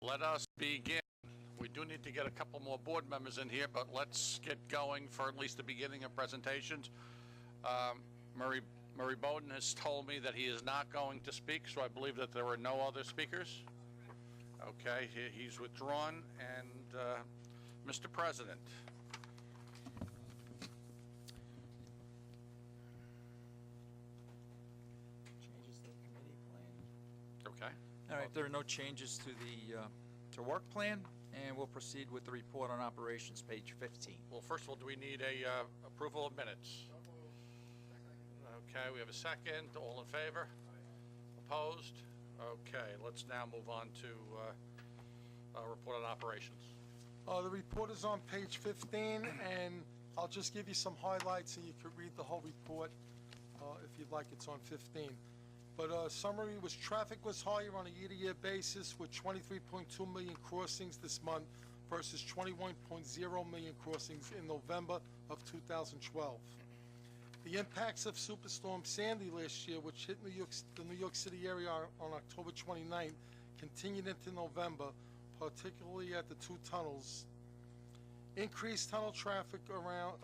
Let us begin. We do need to get a couple more board members in here, but let's get going for at least the beginning of presentations. Murray Bowden has told me that he is not going to speak, so I believe that there are no other speakers. Okay, he's withdrawn. And Mr. President. Changes to the committee plan. Okay. All right, there are no changes to the work plan, and we'll proceed with the report on operations, page 15. Well, first of all, do we need a approval of minutes? Okay, we have a second. All in favor? Opposed? Okay, let's now move on to report on operations. The report is on page 15, and I'll just give you some highlights, and you could read the whole report if you'd like. It's on 15. But summary was traffic was higher on a year-to-year basis with 23.2 million crossings this month versus 21.0 million crossings in November of 2012. The impacts of Superstorm Sandy last year, which hit the New York City area on October 29th, continued into November, particularly at the two tunnels. Increased tunnel traffic around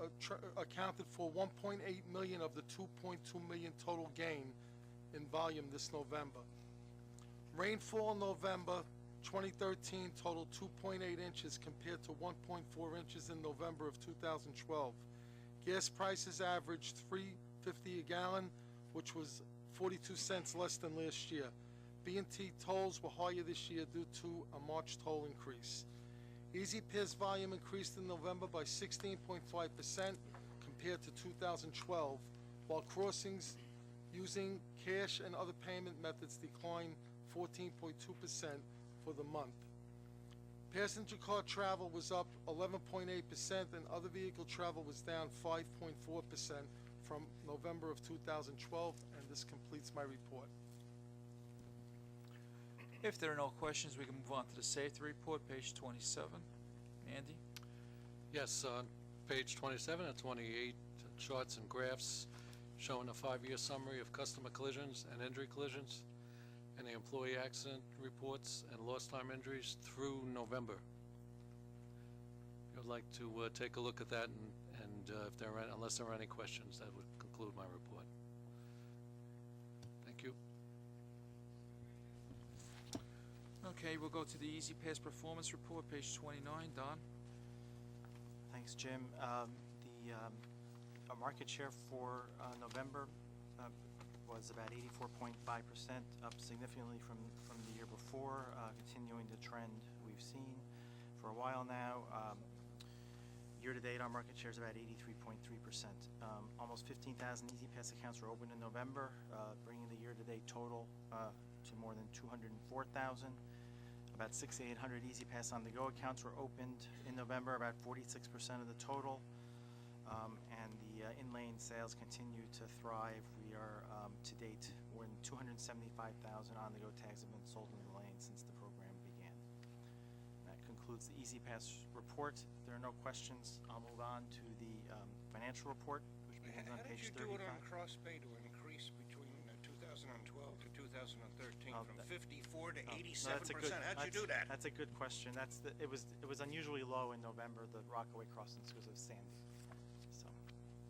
accounted for 1.8 million of the 2.2 million total gain in volume this November. Rainfall in November 2013 totaled 2.8 inches compared to 1.4 inches in November of 2012. Gas prices averaged $3.50 a gallon, which was 42 cents less than last year. B&T tolls were higher this year due to a March toll increase. Easy Pass volume increased in November by 16.5% compared to 2012, while crossings using cash and other payment methods declined 14.2% for the month. Passenger car travel was up 11.8% and other vehicle travel was down 5.4% from November of 2012, and this completes my report. If there are no questions, we can move on to the safety report, page 27. Andy? Yes, on page 27 and 28, charts and graphs showing a 5-year summary of customer collisions and injury collisions and the employee accident reports and lost time injuries through November. I'd like to take a look at that, and if there are, unless there are any questions, that would conclude my report. Thank you. Okay, we'll go to the Easy Pass performance report, page 29. Don? Thanks, Jim. Our market share for November was about 84.5%, up significantly from the year before, continuing the trend we've seen for a while now. Year-to-date, our market share is about 83.3%. Almost 15,000 Easy Pass accounts were opened in November, bringing the year-to-date total to more than 204,000. About 6,800 Easy Pass on the go accounts were opened in November, about 46% of the total. And the in-lane sales continue to thrive. We are, to date, more than 275,000 on-the-go tags have been sold in the lane since the program began. That concludes the Easy Pass report. If there are no questions, I'll move on to the financial report, which begins on page 35. How did you do it on cross-pay to increase between 2012 to 2013 from 54 to 87%? How'd you do that? That's a good question. It was unusually low in November, the Rockaway crossings, because of Sandy. So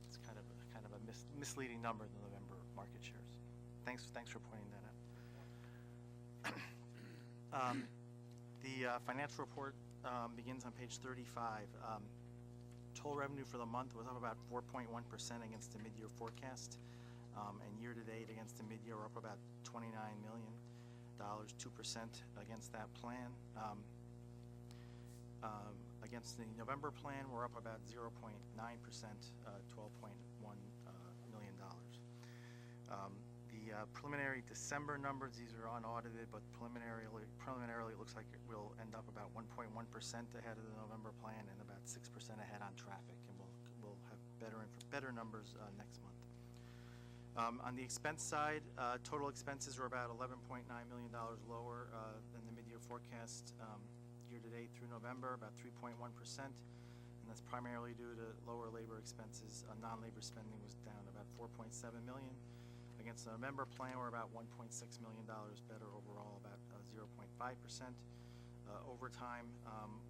it's kind of a misleading number, the November market shares. Thanks for pointing that out. The financial report begins on page 35. Total revenue for the month was up about 4.1% against the mid-year forecast, and year-to-date against the mid-year we're up about $29 million, 2% against that plan. Against the November plan, we're up about 0.9%, $12.1 million. The preliminary December numbers, these are unaudited, but preliminarily it looks like it will end up about 1.1% ahead of the November plan and about 6% ahead on traffic, and we'll have better numbers next month. On the expense side, total expenses were about $11.9 million lower than the mid-year forecast. Year-to-date through November, about 3.1%, and that's primarily due to lower labor expenses. Non-labor spending was down about $4.7 million. Against the November plan, we're about $1.6 million better overall, about 0.5%. Overtime,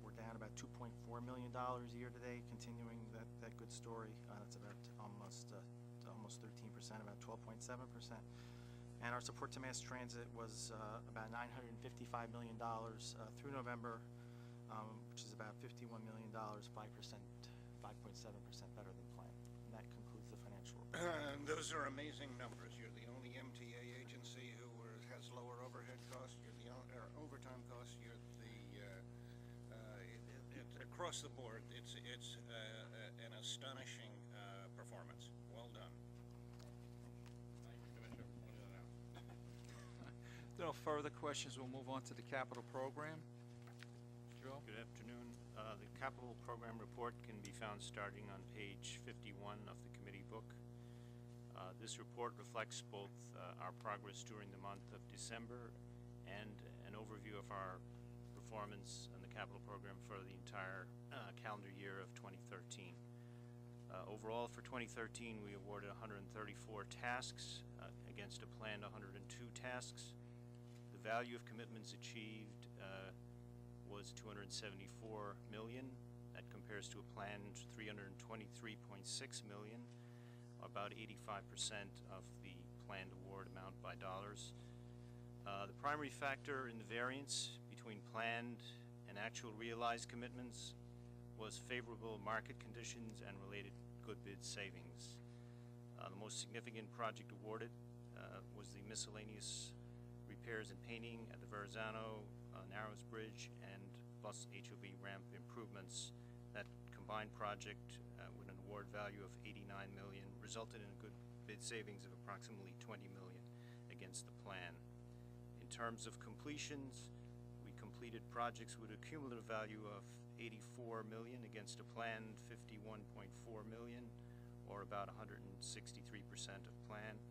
we're down about $2.4 million year-to-date, continuing that good story. That's about almost 13%, about 12.7%. And our support to mass transit was about $955 million through November, which is about $51 million, 5%, 5.7% better than planned. And that concludes the financial report. Those are amazing numbers. You're the only MTA agency who has lower overhead costs. You're the overtime costs. You're across the board. It's an astonishing performance. Well done. Thank you, Commissioner, for pointing that out. If there are no further questions, we'll move on to the capital program. Joe? Good afternoon. The capital program report can be found starting on page 51 of the committee book. This report reflects both our progress during the month of December and an overview of our performance on the capital program for the entire calendar year of 2013. Overall, for 2013, we awarded 134 tasks against a planned 102 tasks. The value of commitments achieved was $274 million. That compares to a planned $323.6 million, about 85% of the planned award amount by dollars. The primary factor in the variance between planned and actual realized commitments was favorable market conditions and related good bid savings. The most significant project awarded was the miscellaneous repairs and painting at the Verrazano Narrows Bridge and bus HOV ramp improvements. That combined project with an award value of $89 million resulted in a good bid savings of approximately $20 million against the plan. In terms of completions, we completed projects with a cumulative value of $84 million against a planned $51.4 million, or about 163% of plan.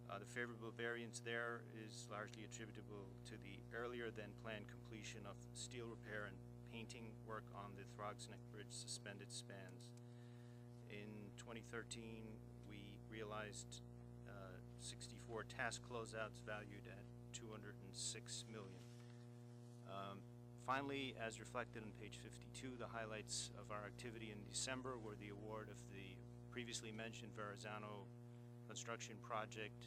The favorable variance there is largely attributable to the earlier than planned completion of steel repair and painting work on the Throgsneck Bridge suspended spans. In 2013, we realized 64 task closeouts valued at $206 million. Finally, as reflected on page 52, the highlights of our activity in December were the award of the previously mentioned Verrazano construction project,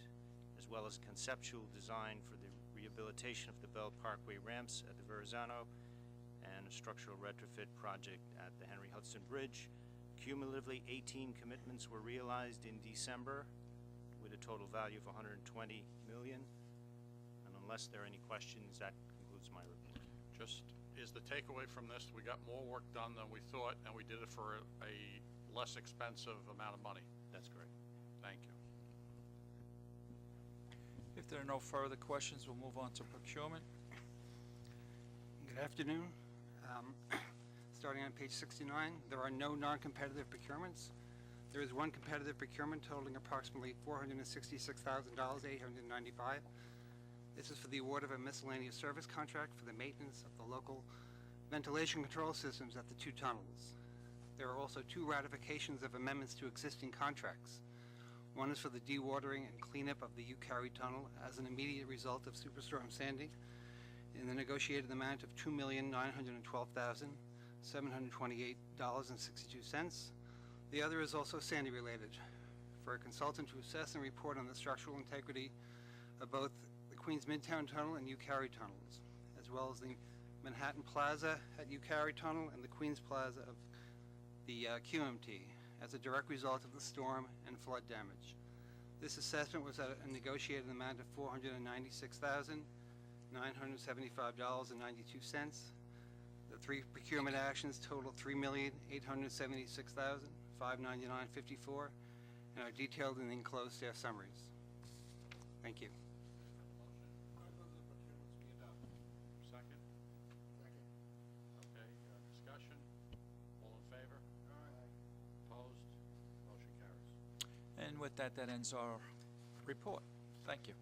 as well as conceptual design for the rehabilitation of the Bell Parkway ramps at the Verrazano and a structural retrofit project at the Henry Hudson Bridge. Cumulatively, 18 commitments were realized in December with a total value of $120 million. And unless there are any questions, that concludes my report. Just, is the takeaway from this, we got more work done than we thought, and we did it for a less expensive amount of money? That's correct. Thank you. If there are no further questions, we'll move on to procurement. Good afternoon. Starting on page 69, there are no non-competitive procurements. There is one competitive procurement totaling approximately $466,895. This is for the award of a miscellaneous service contract for the maintenance of the local ventilation control systems at the two tunnels. There are also two ratifications of amendments to existing contracts. One is for the dewatering and cleanup of the Ucari Tunnel as an immediate result of Superstorm Sandy in the negotiated amount of $2,912,728.62. The other is also Sandy related, for a consultant to assess and report on the structural integrity of both the Queens Midtown Tunnel and Ucari Tunnels, as well as the Manhattan Plaza at Ucari Tunnel and the Queens Plaza of the QMT, as a direct result of the storm and flood damage. This assessment was at a negotiated amount of $496,975.92. The three procurement actions total $3,876,599.54 and are detailed in the enclosed staff summaries. Thank you. Second? Second. Okay, discussion? All in favor? Aye. Opposed? Motion carries. And with that, that ends our report. Thank you.